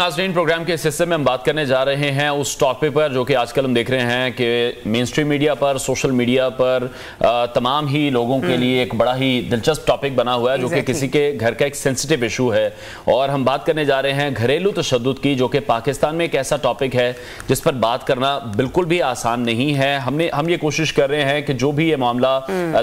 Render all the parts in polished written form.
नाज़रीन, प्रोग्राम के इस हिस्से में हम बात करने जा रहे हैं उस टॉपिक पर जो कि आजकल हम देख रहे हैं कि मेन स्ट्रीम मीडिया पर, सोशल मीडिया पर तमाम ही लोगों के लिए एक बड़ा ही दिलचस्प टॉपिक बना हुआ है जो कि किसी के घर का एक सेंसिटिव इशू है। और हम बात करने जा रहे हैं घरेलू तशद्दुद की, जो कि पाकिस्तान में एक ऐसा टॉपिक है जिस पर बात करना बिल्कुल भी आसान नहीं है। हम ये कोशिश कर रहे हैं कि जो भी ये मामला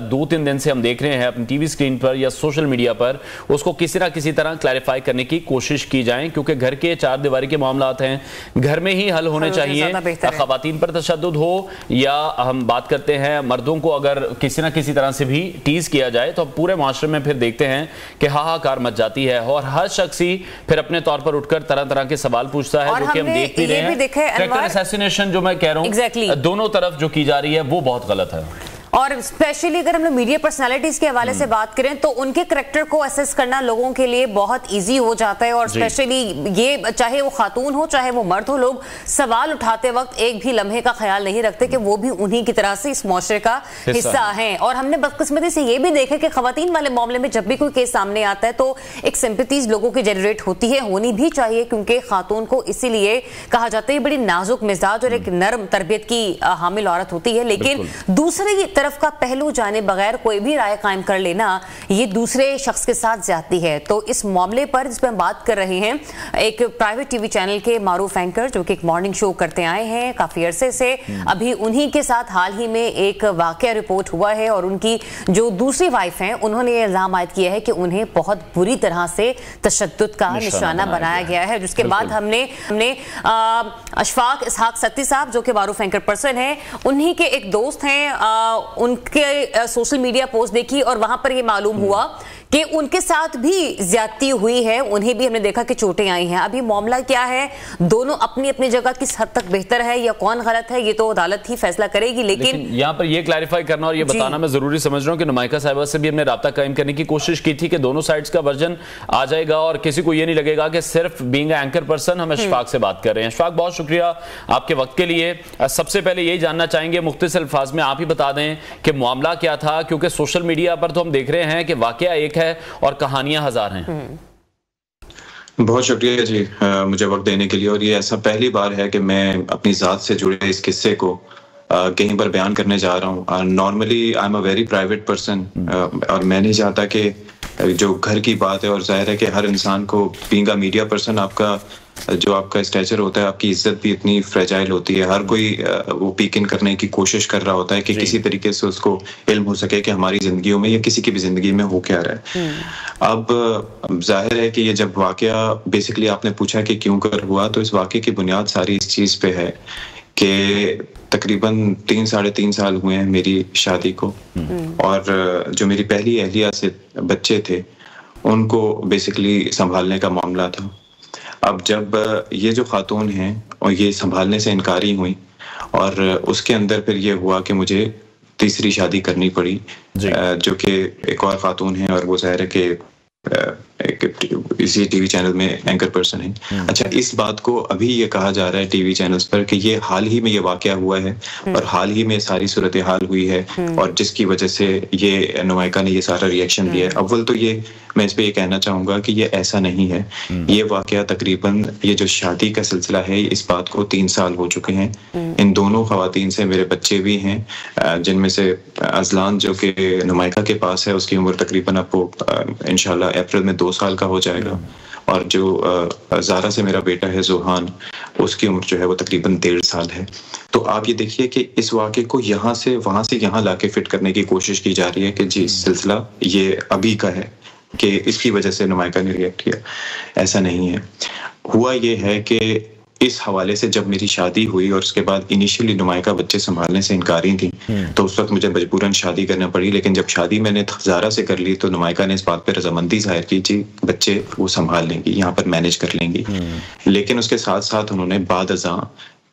2-3 दिन से हम देख रहे हैं अपनी टीवी स्क्रीन पर या सोशल मीडिया पर, उसको किसी ना किसी तरह क्लैरिफाई करने की कोशिश की जाए, क्योंकि घर के चार दीवारी के मामलात हैं, घर में ही हल होने चाहिए। ख़वातीन पर तशद्दुद हो या हम बात करते हैं मर्दों को अगर किसी ना किसी तरह से भी टीज किया जाए तो पूरे माशरे में फिर देखते हैं कि हाहाकार मच जाती है और हर शख्स ही फिर अपने तौर पर उठकर तरह तरह के सवाल पूछता है, जो कि हम देख भी रहे हैं। कैरेक्टर असैसिनेशन जो मैं कह रहा हूँ दोनों तरफ जो की जा रही है वो बहुत गलत है। और स्पेशली अगर हम लोग मीडिया पर्सनालिटीज के हवाले से बात करें तो उनके करैक्टर को असेस करना लोगों के लिए बहुत इजी हो जाता है। और स्पेशली ये चाहे वो खातून हो चाहे वो मर्द हो, लोग सवाल उठाते वक्त एक भी लम्हे का ख्याल नहीं रखते कि वो भी उन्हीं की तरह से इस मुआशरे का हिस्सा हैं। और हमने बदकिस्मती से ये भी देखा कि खवातीन वाले मामले में जब भी कोई केस सामने आता है तो एक सिंपैथीज लोगों की जनरेट होती है, होनी भी चाहिए, क्योंकि खातून को इसीलिए कहा जाता है बड़ी नाजुक मिजाज और एक नरम तरबियत की हामिल औरत होती है। लेकिन दूसरी तरफ का पहलू जाने बगैर कोई भी राय कायम कर लेना ये दूसरे शख्स के साथ ज्यादती है। तो इस मामले पर जिस पर हम बात कर रहे हैं, एक प्राइवेट टीवी चैनल के मारूफ एंकर जो कि एक मॉर्निंग शो करते आए हैं काफी अरसे से, अभी उन्हीं के साथ हाल ही में एक वाकया रिपोर्ट हुआ है और उनकी जो दूसरी वाइफ हैं उन्होंने ये इल्जाम आयद किया है कि उन्हें बहुत बुरी तरह से तशद्दुद का निशाना बनाया गया है। जिसके बाद हमने अशफाक इसहाक सत्ती साहब जो कि मारूफ एंकर पर्सन है, उन्हीं के एक दोस्त हैं, उनके सोशल मीडिया पोस्ट देखी और वहां पर ये मालूम हुआ कि उनके साथ भी ज्यादती हुई है, उन्हें भी हमने देखा कि चोटें आई हैं। अभी मामला क्या है, दोनों अपनी अपनी जगह किस हद तक बेहतर है या कौन गलत है, ये तो अदालत ही फैसला करेगी। लेकिन यहाँ पर ये क्लैरिफाई करना और ये बताना मैं जरूरी समझ रहा हूँ कि नुमाइका साहिबा से भी हमने राब्ता कायम करने की कोशिश की थी कि दोनों साइड्स का वर्जन आ जाएगा और किसी को ये नहीं लगेगा कि सिर्फ बीइंग एंकर पर्सन हम अशफाक से बात कर रहे हैं। अशफाक, बहुत शुक्रिया आपके वक्त के लिए। सबसे पहले यही जानना चाहेंगे, मुख्तसर अल्फाज में आप ही बता दें कि मामला क्या था, क्योंकि सोशल मीडिया पर तो हम देख रहे हैं कि वाकया एक है और कहानियां हजार हैं। बहुत शुक्रिया जी मुझे वक्त देने के लिए। और ये ऐसा पहली बार है कि मैं अपनी ज़ात से जुड़े इस किस्से को कहीं पर बयान करने जा रहा हूँ। Normally I am a very private person और मैं नहीं चाहता कि जो घर की बात है, और जाहिर है कि हर इंसान को बीइंग अ मीडिया पर्सन आपका जो आपका स्टेचर होता है, आपकी इज्जत भी इतनी फ्रेजाइल होती है, हर कोई वो पीक इन करने की कोशिश कर रहा होता है कि किसी तरीके से उसको इल्म हो सके कि हमारी जिंदगियों में या किसी की भी जिंदगी में हो क्या रहा है। अब जाहिर है कि ये जब वाकया बेसिकली आपने पूछा कि क्यों कर हुआ, तो इस वाकये की बुनियाद सारी इस चीज पे है कि तकरीबन 3-3.5 साल हुए हैं मेरी शादी को, और जो मेरी पहली अहलिया से बच्चे थे उनको बेसिकली संभालने का मामला था। अब जब ये जो खातून हैं और ये संभालने से इनकारी हुई और उसके अंदर फिर ये हुआ कि मुझे तीसरी शादी करनी पड़ी, जो कि एक और खातून है और वो ज़ाहिर है कि इसी टीवी चैनल में एंकर पर्सन है। अच्छा, इस बात को अभी ये कहा जा रहा है टीवी चैनल्स पर कि ये हाल ही में ये वाकया हुआ है और हाल ही में सारी सूरत हाल हुई है और जिसकी वजह से ये नुमाइका ने ये सारा रिएक्शन दिया है। अव्वल तो ये मैं इस पे ये कहना चाहूंगा कि ये ऐसा नहीं है। ये वाकया तकरीबन ये जो शादी का सिलसिला है इस बात को 3 साल हो चुके हैं। इन दोनों खवातीन से मेरे बच्चे भी हैं, जिनमें से अजलान जो कि नुमाइका के पास है उसकी उम्र तकरीबन आपको इंशाल्लाह अप्रैल में 2 साल का हो जाएगा, और जो ज़ारा से मेरा बेटा है ज़ुहान, उसकी उम्र जो है वो तकरीबन 1.5 साल है। तो आप ये देखिए कि इस वाक़े को यहाँ से वहाँ से यहाँ लाके फिट करने की कोशिश की जा रही है कि जी सिलसिला ये अभी का है कि इसकी वजह से नुमाइका ने रिएक्ट किया। ऐसा नहीं है। हुआ ये है कि इस हवाले से जब मेरी शादी हुई और उसके बाद इनिशियली नुमाइका बच्चे संभालने से इनकारी थी, तो उस वक्त मुझे मजबूरन शादी करना पड़ी। लेकिन जब शादी मैंने ज़ारा से कर ली तो नुमाइका ने इस बात पर रजामंदी जाहिर की, जी बच्चे वो संभाल लेंगी, यहाँ पर मैनेज कर लेंगी। लेकिन उसके साथ साथ उन्होंने बाद अज़ां,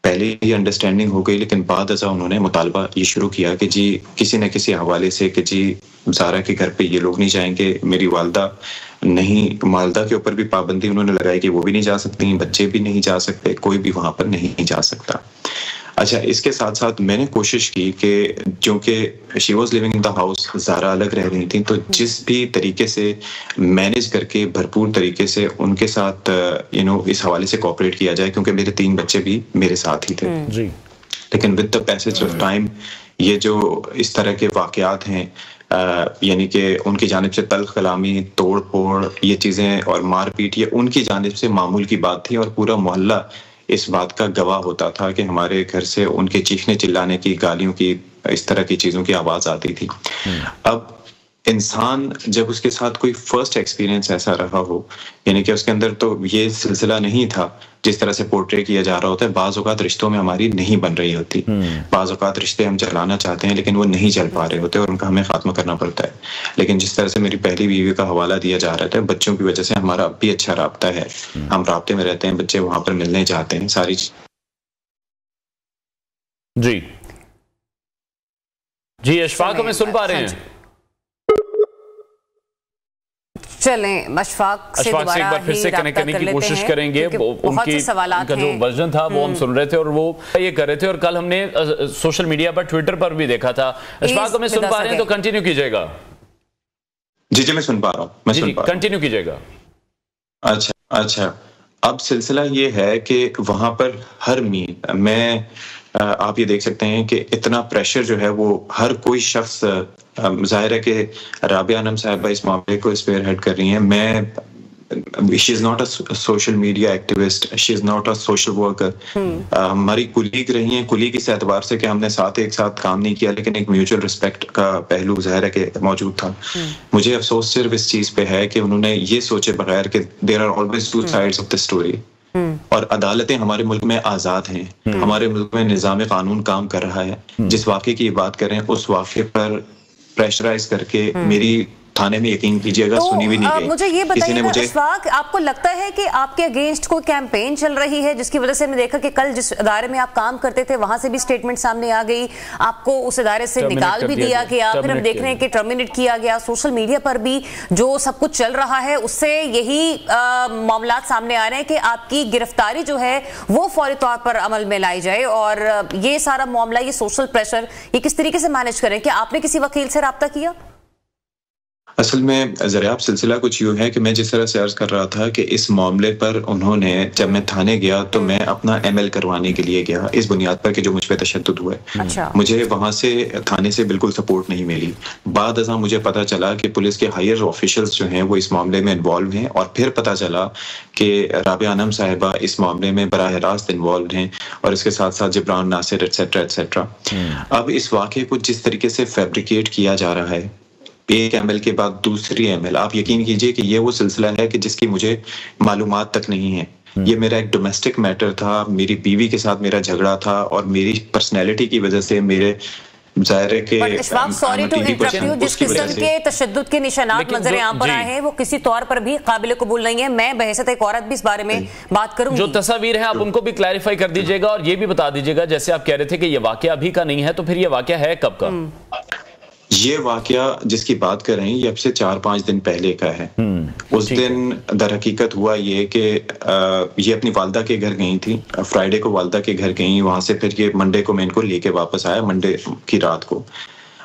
पहले ही अंडरस्टैंडिंग हो गई लेकिन बाद अज़ां उन्होंने मुतालबा ये शुरू किया कि जी किसी न किसी हवाले से कि जी ज़ारा के घर पे ये लोग नहीं जाएंगे। मेरी वालदा के ऊपर भी पाबंदी उन्होंने लगाई कि वो भी नहीं जा सकती, बच्चे भी नहीं जा सकते, कोई भी वहां पर नहीं जा सकता। اچھا اس کے ساتھ ساتھ میں نے کوشش کی کہ چونکہ she was living in the house, Zara الگ رہ رہی تھیں، تو جس بھی طریقے سے مینیج کر کے بھرپور طریقے سے ان کے ساتھ اس حوالے سے کوآپریٹ کیا جائے، کیونکہ میرے 3 بچے بھی میرے ساتھ ہی تھے. لیکن with the passage of time یہ جو اس طرح کے واقعات ہیں، یعنی کہ ان کی جانب سے تلخ کلامی، توڑ پھوڑ، یہ چیزیں اور مار پیٹ، یہ ان کی جانب سے معمول کی بات تھی، اور پورا محلہ اس بات کا گواہ ہوتا تھا کہ ہمارے گھر سے ان کے چیخنے چلانے کی، گالیوں کی، اس طرح کی چیزوں کی آواز آتی تھی. اب انسان جب اس کے ساتھ کوئی فرسٹ ایکسپیرینس ایسا رہا ہو، یعنی کہ اس کے اندر تو یہ سلسلہ نہیں تھا جس طرح سے پورٹری کیا جا رہا ہوتا ہے. بعض اوقات رشتوں میں ہماری نہیں بن رہی ہوتی، بعض اوقات رشتے ہم چلانا چاہتے ہیں لیکن وہ نہیں چل پا رہے ہوتے اور ان کا ہمیں خاتمہ کرنا پڑتا ہے. لیکن جس طرح سے میری پہلی بیوی کا حوالہ دیا جا رہا تھا، بچوں کی وجہ سے ہمارا اب بھی اچھا رابطہ ہے، ہم رابطے میں رہتے ہیں، بچے وہاں پر ملنے جاتے ہیں، ساری جی اشفاق ہمیں سن پا رہے ہیں؟ چلیں اشفاق سے ایک بار پھر سے کنیکٹ کرنے کی کوشش کریں گے. ان کا جو ورژن تھا وہ ہم سن رہے تھے اور وہ یہ کر رہے تھے، اور کل ہم نے سوشل میڈیا پر، ٹویٹر پر بھی دیکھا تھا. اشفاق ہمیں سن پا رہے ہیں تو کنٹینیو کیجئے گا. جی میں سن پا رہا ہوں، جی کنٹینیو کیجئے گا. اچھا اب سلسلہ یہ ہے کہ وہاں پر ہر میں آپ یہ دیکھ سکتے ہیں کہ اتنا پریشر جو ہے وہ ہر کوئی شخص، ظاہر ہے کہ رابعہ انم صاحبہ اس معاملے کو اسپیئر ہیڈ کر رہی ہیں. She is not a social media activist, she is not a social worker. ہماری کولیگ رہی ہیں، کولیگ اس اعتبار سے کہ ہم نے ایک ساتھ کام نہیں کیا، لیکن ایک میوچل رسپیکٹ کا پہلو ظاہر ہے کہ موجود تھا. مجھے افسوس صرف اس چیز پہ ہے کہ انہوں نے یہ سوچے بغیر کہ there are always two sides of the story, اور عدالتیں ہمارے ملک میں آزاد ہیں، ہمارے ملک میں نظام قانون کام کر رہا ہے. جس واقعے کی بات کریں اس واقعے پر پریشرائز کر کے میری تھانے میں یقین کیجئے گا سنی بھی نہیں گئی. مجھے یہ بتائیے گا اشفاق، آپ کو لگتا ہے کہ آپ کے اگینسٹ کوئی کیمپین چل رہی ہے جس کی وجہ سے ہم نے دیکھا کہ کل جس ادارے میں آپ کام کرتے تھے وہاں سے بھی سٹیٹمنٹ سامنے آ گئی، آپ کو اس ادارے سے نکال بھی دیا گیا، پھر ہم دیکھ رہے ہیں کہ ٹرمینیٹ کیا گیا. سوشل میڈیا پر بھی جو سب کچھ چل رہا ہے اس سے یہی معاملات سامنے آ رہے ہیں کہ آپ کی گرفتاری جو ہے وہ فوری طور پر عمل میں لائی جائے. اور یہ سارا معاملہ، یہ سوشل پریشر، یہ کس طریقے سے مینیج کریں؟ کہ آپ نے کسی وکیل سے رابطہ کیا؟ اصل میں ذریعہ سلسلہ کچھ یوں ہے کہ میں جس طرح سے عرض کر رہا تھا کہ اس معاملے پر انہوں نے، جب میں تھانے گیا تو میں اپنا ایم ایل کروانے کے لیے گیا اس بنیاد پر کہ جو مجھ پہ تشدد ہوا ہے. مجھے وہاں سے تھانے سے بالکل سپورٹ نہیں ملی. بعد ازاں مجھے پتا چلا کہ پولیس کے ہائر آفیشلز جو ہیں وہ اس معاملے میں انوالو ہیں، اور پھر پتا چلا کہ رابعہ انم صاحبہ اس معاملے میں براہ راست انوالو ہیں، اور اس کے ساتھ ساتھ جبران ناصر ایٹسیٹرا ایٹسیٹرا. اب اس واقعے کو جس طریقے سے فیبریکیٹ کیا جا رہا ہے، ایک ایم ایل کے بعد دوسری ایم ایل، آپ یقین کیجئے کہ یہ وہ سلسلہ ہے کہ جس کی مجھے معلومات تک نہیں ہے. یہ میرا ایک ڈومیسٹک میٹر تھا، میری بیوی کے ساتھ میرا جھگڑا تھا، اور میری پرسنالٹی کی وجہ سے میرے ظاہر ہے کہ جس قسم کے تشدد کے نشانات نظر عام پر آئے ہیں وہ کسی طور پر بھی قابل قبول نہیں ہے. میں بحیثیت ایک عورت بھی اس بارے میں بات کروں گی. جو تصاویر ہیں آپ ان کو بھی کلیریفائی کر دیجئے گا، اور یہ بھی بتا دیجئے گا، جیسے آپ کہہ رہے تھے کہ یہ واقعہ ابھی کا نہیں ہے، تو پھر یہ واقعہ ہے کب کا؟ یہ واقعہ جس کی بات کر رہے ہیں یہ اب سے 4-5 دن پہلے کا ہے. اس دن در حقیقت ہوا یہ کہ یہ اپنی والدہ کے گھر گئی تھی، فرائیڈے کو والدہ کے گھر گئی، وہاں سے پھر یہ منڈے کو میں ان کو لے کے واپس آیا، منڈے کی رات کو.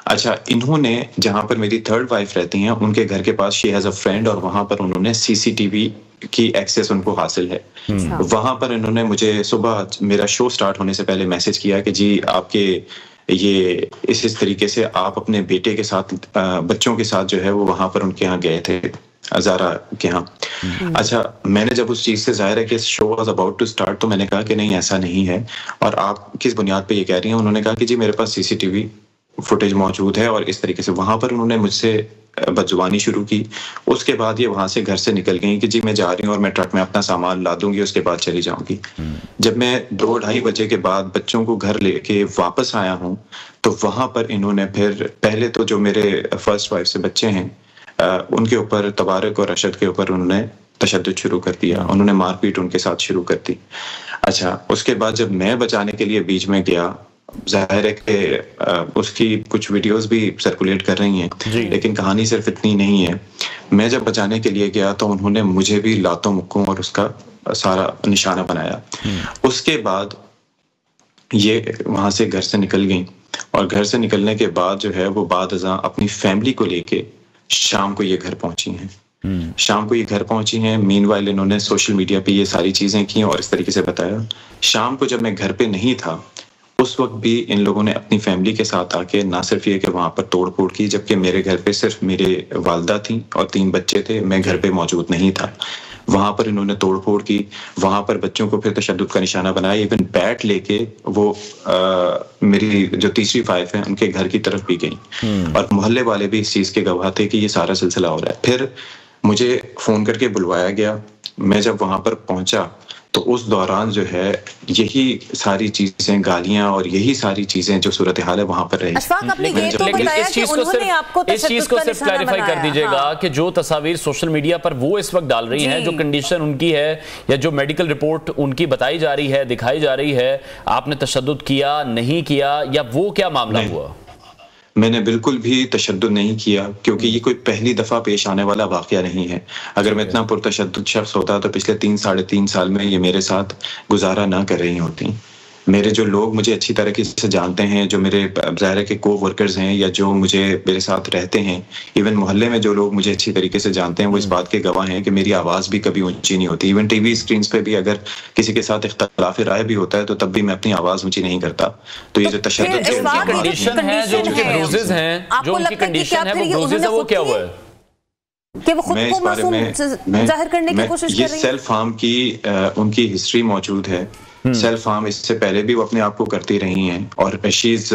اچھا انہوں نے جہاں پر میری تھرڈ وائف رہتی ہیں ان کے گھر کے پاس شی ہیز اے فرینڈ، اور وہاں پر انہوں نے سی سی ٹی وی کی ایکسیس ان کو حاصل ہے. وہاں پر انہوں نے مجھے صبح میرا شو سٹارٹ ہونے سے پہلے میسج کیا کہ جی آپ کے یہ اس طریقے سے آپ اپنے بیٹے کے ساتھ، بچوں کے ساتھ جو ہے وہ وہاں پر ان کے ہاں گئے تھے، زارا کے ہاں. اچھا میں نے جب اس چیز سے، ظاہر ہے کہ شو واز اباؤٹ ٹو سٹارٹ، تو میں نے کہا کہ نہیں ایسا نہیں ہے، اور آپ کس بنیاد پہ یہ کہہ رہی ہیں؟ انہوں نے کہا کہ جی میرے پاس سی سی ٹی وی فوٹیج موجود ہے، اور اس طریقے سے وہاں پر انہوں نے مجھ سے بدزبانی شروع کی. اس کے بعد یہ وہاں سے گھر سے نکل گئی کہ جی میں جا رہی ہوں اور میں ٹرک میں اپنا سامان لا دوں گی، اس کے بعد چلی جاؤں گی. جب میں 2-2:30 بجے کے بعد بچوں کو گھر لے کے واپس آیا ہوں تو وہاں پر انہوں نے پھر پہلے تو جو میرے فرسٹ وائف سے بچے ہیں ان کے اوپر، تبارک اور رشد کے اوپر انہوں نے تشدد شروع کر دیا، انہوں نے مار پیٹ ان کے ساتھ شروع کر دی. اچھا اس کے بعد جب میں بچانے کے لیے بیچ میں گیا، ظاہر ہے کہ اس کی کچھ ویڈیوز بھی سرکولیٹ کر رہی ہیں، لیکن کہانی صرف اتنی نہیں ہے. میں جب بچانے کے لیے گیا تو انہوں نے مجھے بھی لاتوں مکوں اور اس کا سارا نشانہ بنایا. اس کے بعد یہ وہاں سے گھر سے نکل گئیں، اور گھر سے نکلنے کے بعد جو ہے وہ بعد ازاں اپنی فیملی کو لے کے شام کو یہ گھر پہنچی ہیں. شام کو یہ گھر پہنچی ہیں. مین وائل انہوں نے سوشل میڈیا پہ یہ ساری چیزیں کی اور اس طریقے سے بتایا. شام کو جب میں گھر پہ نہیں تھا اس وقت بھی ان لوگوں نے اپنی فیملی کے ساتھ آ کے نہ صرف یہ کہ وہاں پر توڑ پھوڑ کی، جبکہ میرے گھر پہ صرف میرے والدہ تھیں اور 3 بچے تھے، میں گھر پہ موجود نہیں تھا. وہاں پر انہوں نے توڑ پھوڑ کی، وہاں پر بچوں کو پھر تشدد کا نشانہ بنایا. ایون بیٹ لے کے وہ میری جو تیسری وائف ہے ان کے گھر کی طرف بھی گئیں، اور محلے والے بھی اس چیز کے گواہ تھے کہ یہ سارا سلسلہ ہو رہا ہے. پھر مجھے فون کر کے بلوایا گیا. میں جب وہاں پر پہنچا تو اس دوران جو ہے یہی ساری چیزیں، گالیاں اور یہی ساری چیزیں جو صورتحال ہے وہاں پر رہی. لیکن اس چیز کو صرف کلیریفائی کر دیجئے گا کہ جو تصاویر سوشل میڈیا پر وہ اس وقت ڈال رہی ہیں، جو کنڈیشن ان کی ہے یا جو میڈیکل رپورٹ ان کی بتائی جا رہی ہے، دکھائی جا رہی ہے، آپ نے تشدد کیا نہیں کیا، یا وہ کیا معاملہ ہوا؟ میں نے بالکل بھی تشدد نہیں کیا، کیونکہ یہ کوئی پہلی دفعہ پیش آنے والا واقعہ نہیں ہے. اگر میں اتنا پرتشدد شخص ہوتا تو پچھلے 3-3.5 سال میں یہ میرے ساتھ گزارا نہ کر رہی ہوتی. میرے جو لوگ مجھے اچھی طرح سے جانتے ہیں، جو میرے ظاہر ہے کہ کو ورکرز ہیں یا جو مجھے میرے ساتھ رہتے ہیں، ایون محلے میں جو لوگ مجھے اچھی طریقے سے جانتے ہیں، وہ اس بات کے گواہ ہیں کہ میری آواز بھی کبھی اونچی نہیں ہوتی. ایون ٹی وی اسکرینز پہ بھی اگر کسی کے ساتھ اختلاف رائے بھی ہوتا ہے تو تب بھی میں اپنی آواز اونچی نہیں کرتا. تو یہ جو تشدد کنڈیشن ہے، جو ان کے بروزز ہیں، جو ان کی کنڈیشن ہے، وہ بروزز ہے، وہ کیا ہوا ہے کہ وہ خود کو معصوم ظاہر کرنے کی کوشش کر رہی ہیں؟ یہ سیلف ہارم کی ان کی ہسٹری موجود ہے. سیلف ہارم اس سے پہلے بھی وہ اپنے آپ کو کرتی رہی ہیں، اور شیز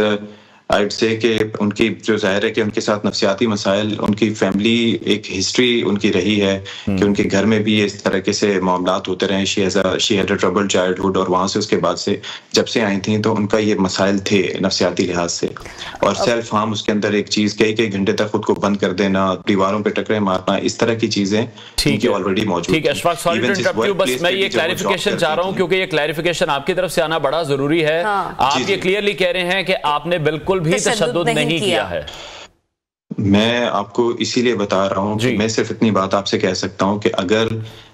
آئی وڈ سے کہ ان کی جو ظاہر ہے کہ ان کے ساتھ نفسیاتی مسائل، ان کی فیملی ایک ہسٹری ان کی رہی ہے کہ ان کے گھر میں بھی اس طرح سے معاملات ہوتے رہے. She had a trouble childhood, اور وہاں سے اس کے بعد سے جب سے آئی تھیں تو ان کا یہ مسائل تھے نفسیاتی لحاظ سے. اور سیلف ہارم اس کے اندر ایک چیز کئی گھنٹے تک خود کو بند کر دینا، دیواروں پہ ٹکرے مارنا، اس طرح کی چیزیں آلریڈی موجود. ٹھیک ہے Ashfaq, sorry to interrupt you, بس میں یہ کلیریفیکیشن چاہ رہا ہوں کیونکہ یہ کلیریفیکیشن آپ کی طرف سے آنا بڑا ضروری ہے. آپ یہ کلیئرلی کہہ رہے ہیں کہ آپ نے بالکل بھی تشدد نہیں کیا ہے. میں آپ کو اسی لیے بتا رہا ہوں کہ میں صرف اتنی بات آپ سے کہہ سکتا ہوں کہ اگر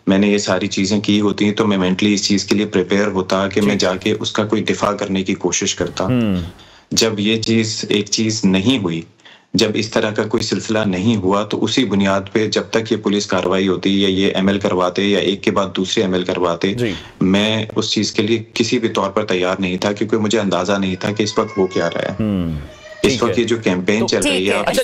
میں نے یہ ساری چیزیں کی ہوتی تو میں مینٹلی اس چیز کے لیے پریپیئر ہوتا کہ میں جا کے اس کا کوئی دفاع کرنے کی کوشش کرتا. جب یہ چیز ایک چیز نہیں ہوئی، جب اس طرح کا کوئی سلسلہ نہیں ہوا، تو اسی بنیاد پہ جب تک یہ پولیس کارروائی ہوتی یا یہ ایم ایل کرواتے یا ایک کے بعد دوسرے ایم ایل کرواتے، میں اس چیز کے لیے کسی بھی طور پر تیار نہیں تھا، کیونکہ مجھے اندازہ نہیں تھا کہ اس وقت وہ کیا رہا ہے. اس وقت یہ جو کیمپین چل رہی ہے، اچھا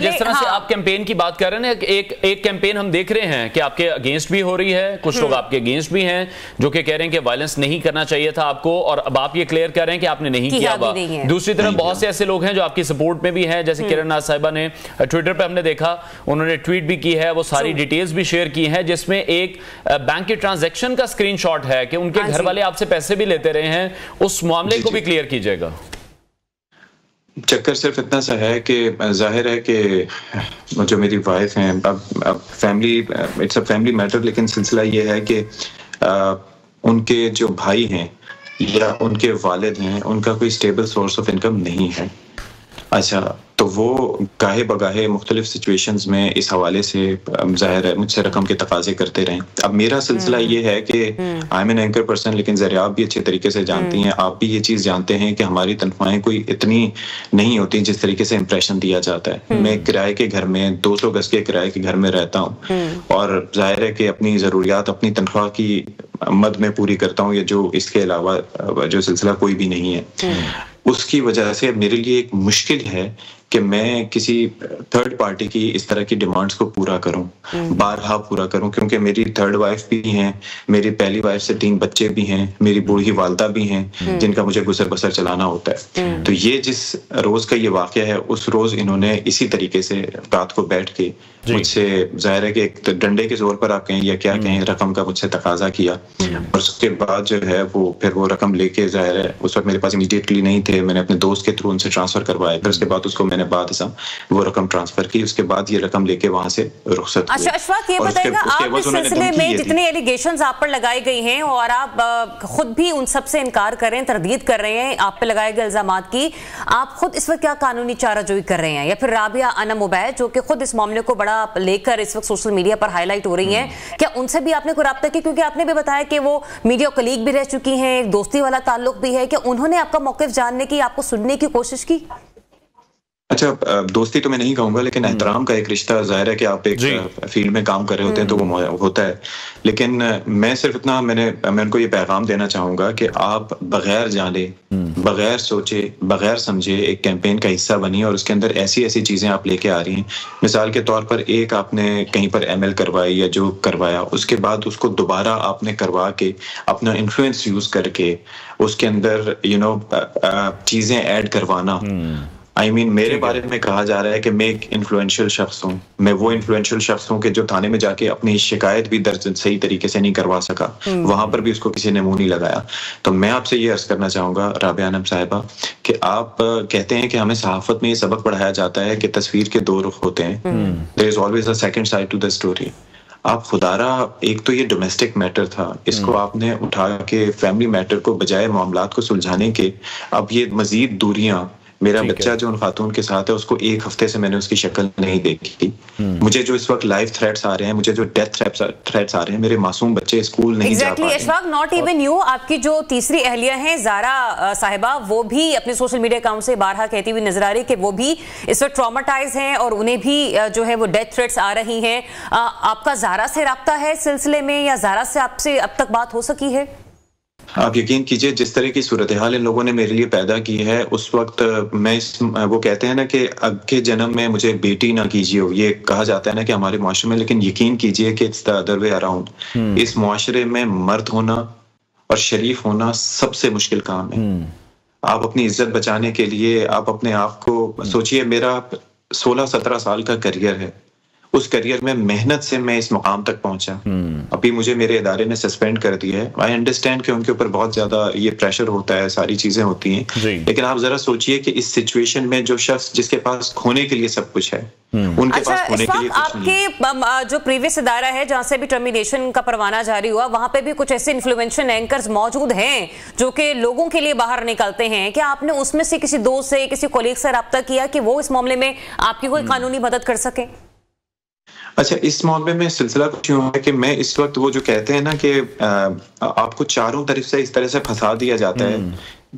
جس طرح سے آپ کیمپین کی بات کر رہے ہیں، ایک کیمپین ہم دیکھ رہے ہیں کہ آپ کے اگینسٹ بھی ہو رہی ہے، کچھ لوگ آپ کے اگینسٹ بھی ہیں جو کہ کہہ رہے ہیں کہ وائلنس نہیں کرنا چاہیے تھا آپ کو، اور اب آپ یہ کلیئر کر رہے ہیں کہ آپ نے نہیں کیا. دوسری طرف بہت سے ایسے لوگ ہیں جو آپ کی سپورٹ میں بھی ہیں، جیسے کرن ناز صاحبہ نے ٹویٹر پہ ہم نے دیکھا، انہوں نے ٹویٹ بھی کی ہے، وہ ساری ڈیٹیلز بھی شیئر کی ہیں، جس میں ایک بینک کے ٹرانزیکشن کا اسکرین شاٹ ہے کہ ان کے گھر والے آپ سے پیسے بھی لیتے رہے ہیں. اس معاملے کو بھی کلیئر کیجئے گا. چکر صرف اتنا سا ہے کہ ظاہر ہے کہ جو میری وائف ہیں، اب family it's a family matter, لیکن سلسلہ یہ ہے کہ ان کے جو بھائی ہیں یا ان کے والد ہیں، ان کا کوئی سٹیبل سورس آف انکم نہیں ہے. اچھا، تو وہ گاہے بگاہے مختلف سچویشنز میں اس حوالے سے ظاہر ہے مجھ سے رقم کے تقاضے کرتے رہیں. اب میرا سلسلہ یہ ہے کہ I am N anchor person, لیکن ذرا آپ بھی اچھے طریقے سے جانتی ہیں، آپ بھی یہ چیز جانتے ہیں کہ ہماری تنخواہیں کوئی اتنی نہیں ہوتی جس طریقے سے امپریشن دیا جاتا ہے. میں کرائے کے گھر میں 200 گز کے کرائے کے گھر میں رہتا ہوں، اور ظاہر ہے کہ اپنی ضروریات اپنی تنخواہ کی مد میں پوری کرتا ہوں، یا جو اس کے علاوہ جو سلسلہ کوئی بھی نہیں ہے. اس کی وجہ سے میرے لیے ایک مشکل ہے کہ میں کسی تھرڈ پارٹی کی اس طرح کی ڈیمانڈز کو پورا کروں، بارہا پورا کروں، کیونکہ میری تھرڈ وائف بھی ہیں، میری پہلی وائف سے 3 بچے بھی ہیں، میری بوڑھی والدہ بھی ہیں جن کا مجھے گزر بسر چلانا ہوتا ہے. تو یہ جس روز کا یہ واقعہ ہے، اس روز انہوں نے اسی طریقے سے رات کو بیٹھ کے مجھ سے ظاہر ہے کہ ایک ڈنڈے کے زور پر آپ کہیں یا کیا کہیں، رقم کا مجھ سے تقاضا کیا، اور اس کے بعد جو ہے وہ پھر وہ رقم لے کے، ظاہر ہے اس وقت میرے پاس امیڈیٹلی نہیں تھے، میں نے اپنے دوست کے تھرو ان سے ٹرانسفر کروایا، پھر اس کے بعد اس کو میں मैंने बाद वो रकम ट्रांसफर की, उसके बाद ये रकम लेके वहां से रुखसत हुए। अच्छा अशफाक, ये बताइएगा आप इस सिलसिले में जितने एलिगेशंस आप पर लगाई गई हैं और आप खुद भी उन सब से इनकार कर रहे हैं, तरदीद कर रहे हैं आप पे लगाए गए इल्जामात की, आप खुद इस वक्त क्या कानूनी चाराजोई कर रहे हैं? या फिर राबिया अनम उबैद जो कि खुद इस मामले को बड़ा लेकर इस वक्त सोशल मीडिया पर हाईलाइट हो रही हैं, क्या उनसे भी आपने कोई रब्ता किया? क्योंकि आपने भी बताया कि वो मीडिया कलीग भी रह चुकी हैं, दोस्ती वाला ताल्लुक भी है, क्या उन्होंने आपका मौक़िफ़ जानने की, आपको सुनने की कोशिश की? अच्छा, दोस्ती तो मैं नहीं कहूंगा, लेकिन एहतराम का एक रिश्ता, जाहिर है कि आप एक फील्ड में काम कर रहे होते हैं तो वो होता है। लेकिन मैं सिर्फ इतना मैं उनको ये पैगाम देना चाहूंगा कि आप बगैर जाने, बगैर सोचे, बगैर समझे एक कैंपेन का हिस्सा बनिए और उसके अंदर ऐसी ऐसी चीजें आप लेके आ रही हैं। मिसाल के तौर पर एक आपने कहीं पर ML करवाई या जो करवाया, उसके बाद उसको दोबारा आपने करवा के अपना इन्फ्लुएंस यूज करके उसके अंदर चीजें ऐड करवाना। मेरे बारे में कहा जा रहा है कि मैं एक इन्फ्लुएंशियल शख्स हूँ, मैं वो इन्फ्लुएंशियल शख्स हूँ कि जो थाने में जाके अपनी शिकायत भी दर्ज सही तरीके से नहीं करवा सका, वहां पर भी उसको किसी ने मुंह नहीं लगाया। तो मैं आपसे ये अर्ज करना चाहूंगा राबिया अनम साहिबा कि आप कहते हैं कि हमें सहाफत में ये सबक पढ़ाया जाता है कि तस्वीर के दो रुख होते हैं, there is always a second side to the story. आप खुदारा, एक तो ये डोमेस्टिक मैटर था, इसको आपने उठा के फैमिली मैटर को बजाय मामलात को सुलझाने के अब ये मजीद दूरियां, मेरा बच्चा जो उन खातून के साथ है उसको एक हफ्ते से मैंने उसकी शक्ल नहीं देखी, मुझे जो इस वक्त लाइव थ्रेट्स आ रहे हैं, मुझे जो डेथ थ्रेट्स आ रहे हैं, मेरे मासूम बच्चे स्कूल नहीं जा पा रहे। अशफाक, नॉट इवन यू, आपकी जो तीसरी अहलिया हैं ज़ारा साहिबा, वो भी अपने सोशल मीडिया अकाउंट से बारहा कहती हुई नजर आ रही है कि वो भी इस वक्त ट्रॉमाटाइज हैं और उन्हें भी जो है वो डेथ थ्रेट्स आ रही हैं। आपका ज़ारा से रब्ता है सिलसिले में, या ज़ारा से आपसे अब तक बात हो सकी है? आप यकीन कीजिए जिस तरह की सूरत हाल इन लोगों ने मेरे लिए पैदा की है, उस वक्त वो कहते हैं ना कि अगले जन्म में मुझे बेटी ना कीजिए, ये कहा जाता है ना कि हमारे मुआशरे में, लेकिन यकीन कीजिए कि it's the other way around. इस मुआशरे में मर्द होना और शरीफ होना सबसे मुश्किल काम है। आप अपनी इज्जत बचाने के लिए आप अपने आप को सोचिए, मेरा 16-17 साल का करियर है, उस करियर में मेहनत से मैं इस मुकाम तक पहुंचा। अभी मुझे मेरे इदारे ने सस्पेंड कर दिया है। आई अंडरस्टैंड कि उनके ऊपर बहुत ज्यादा ये प्रेशर होता है, सारी चीजें होती हैं, लेकिन आप जरा सोचिए कि इस सिचुएशन में जो शख्स जिसके पास खोने के लिए सब कुछ है, उनके पास खोने के लिए कुछ नहीं। आपके जो प्रीवियस इदारा है जहां से भी टर्मिनेशन का परवाना जारी हुआ, वहां पे भी कुछ ऐसे इन्फ्लुएंशियल एंकर्स मौजूद हैं जो कि लोगों के लिए बाहर निकलते हैं। क्या आपने उसमें से किसी दोस्त से, किसी कोलीग से रब्ता किया कि वो इस मामले में आपकी कोई कानूनी मदद कर सके? अच्छा, इस मामले में सिलसिला कुछ यूं है कि मैं इस वक्त वो जो कहते हैं ना कि आपको चारों तरफ से इस तरह से फंसा दिया जाता है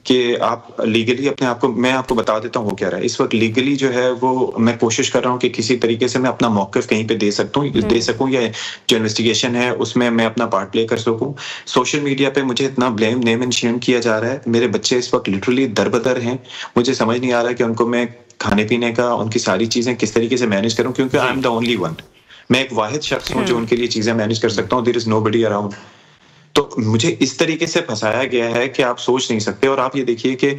कि आप लीगली अपने आप को, मैं आपको बता देता हूँ वो क्या रहा है। इस वक्त लीगली जो है वो मैं कोशिश कर रहा हूँ कि किसी तरीके से मैं अपना मौक़िफ़ कहीं पे दे सकूँ या जो इन्वेस्टिगेशन है उसमें मैं अपना पार्ट प्ले कर सकूँ। सोशल मीडिया पे मुझे इतना ब्लेम नेम एंड शेम किया जा रहा है, मेरे बच्चे इस वक्त लिटरली दरबदर हैं, मुझे समझ नहीं आ रहा कि उनको मैं खाने पीने का, उनकी सारी चीज़ें किस तरीके से मैनेज करूँ, क्योंकि I am the only one, मैं एक वाहिद शख्स हूँ जो उनके लिए चीजें मैनेज कर सकता हूँ। There is nobody around. तो मुझे इस तरीके से फंसाया गया है कि आप सोच नहीं सकते। और आप ये देखिए कि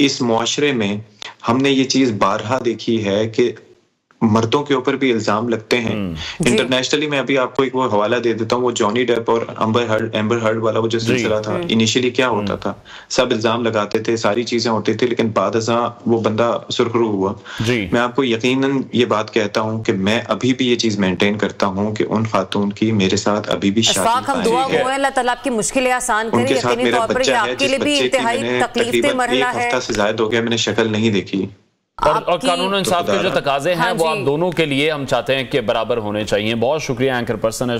इस मुआशरे में हमने ये चीज बारहा देखी है कि मर्दों के ऊपर भी इल्जाम लगते हैं। इंटरनेशनली मैं अभी आपको एक वो हवाला दे देता हूँ, वो जॉनी डेप और एम्बर हर्ड वाला वो जो सिलसिला था, इनिशियली क्या होता था, सब इल्जाम लगाते थे, सारी चीजें होती थी, लेकिन बाद वो बंदा सुर्खरू हुआ। मैं आपको यकीनन ये बात कहता हूँ कि मैं अभी भी ये चीज मेंटेन करता हूँ कि उन खातून की मेरे साथ अभी भी शादी हम दुआ गो हैं, अल्लाह ताला आपकी मुश्किलें आसान करे। उनके साथ मेरा बच्चा है जिस बच्चे की मैंने तकरीबन 1 हफ्ता से ज्यादा हो गया मैंने शक्ल नहीं देखी। और कानून इंसाफ के जो तकाजे हैं वो आप दोनों के लिए हम चाहते हैं कि बराबर होने चाहिए। बहुत शुक्रिया एंकर पर्सन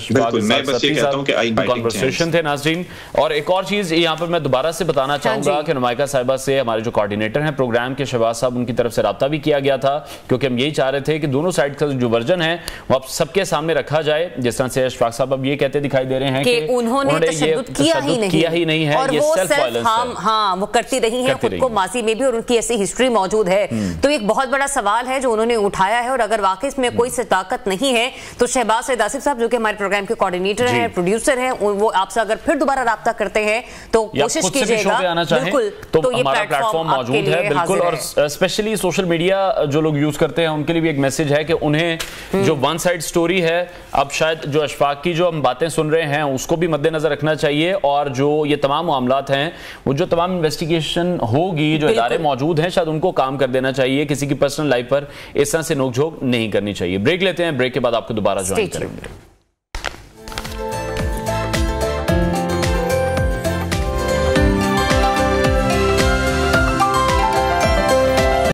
कॉन्वर्सेशन थे नाज़रीन। और एक और चीज यहाँ पर मैं दोबारा से बताना चाहूंगा कि नुमाइका साहिबा से हमारे जो कोऑर्डिनेटर हैं प्रोग्राम के शहबाज साहब, उनकी तरफ से रब्ता भी किया गया था, क्योंकि हम यही चाह रहे थे कि दोनों साइड का जो वर्जन है वो आप सबके सामने रखा जाए। जिस तरह से अशफाक साहब अब ये कहते दिखाई दे रहे हैं कि उन्होंने तशद्दुद किया ही नहीं है, ये सेल्फ वायलेंस है। हाँ, वो करती रही है खुद को माजी में भी, और उनकी ऐसी हिस्ट्री मौजूद है। तो एक बहुत बड़ा सवाल है जो उन्होंने उठाया है, और अगर वाकई में कोई ताकत नहीं है तो शहबाज सईद आसिफ साहब जो कि हमारे प्रोग्राम के कोऑर्डिनेटर हैं, प्रोड्यूसर हैं, वो आपसे अगर फिर दोबारा राब्ता करते हैं तो कोशिश कीजिएगा। बिल्कुल, तो ये प्लेटफॉर्म मौजूद है बिल्कुल। और स्पेशली सोशल मीडिया जो लोग यूज करते हैं उनके लिए भी एक मैसेज है कि उन्हें जो वन साइड स्टोरी है, अब शायद जो अशफाक की जो हम बातें सुन रहे हैं उसको भी मद्देनजर रखना चाहिए, और जो ये तमाम मामलात हैं वो जो तमाम इन्वेस्टिगेशन होगी, जो इदारे मौजूद हैं शायद उनको काम कर देना चाहिए। चाहिए, किसी की पर्सनल लाइफ पर इस तरह से नोकझोंक नहीं करनी चाहिए। ब्रेक लेते हैं, ब्रेक के बाद आपको दोबारा ज्वाइन करेंगे।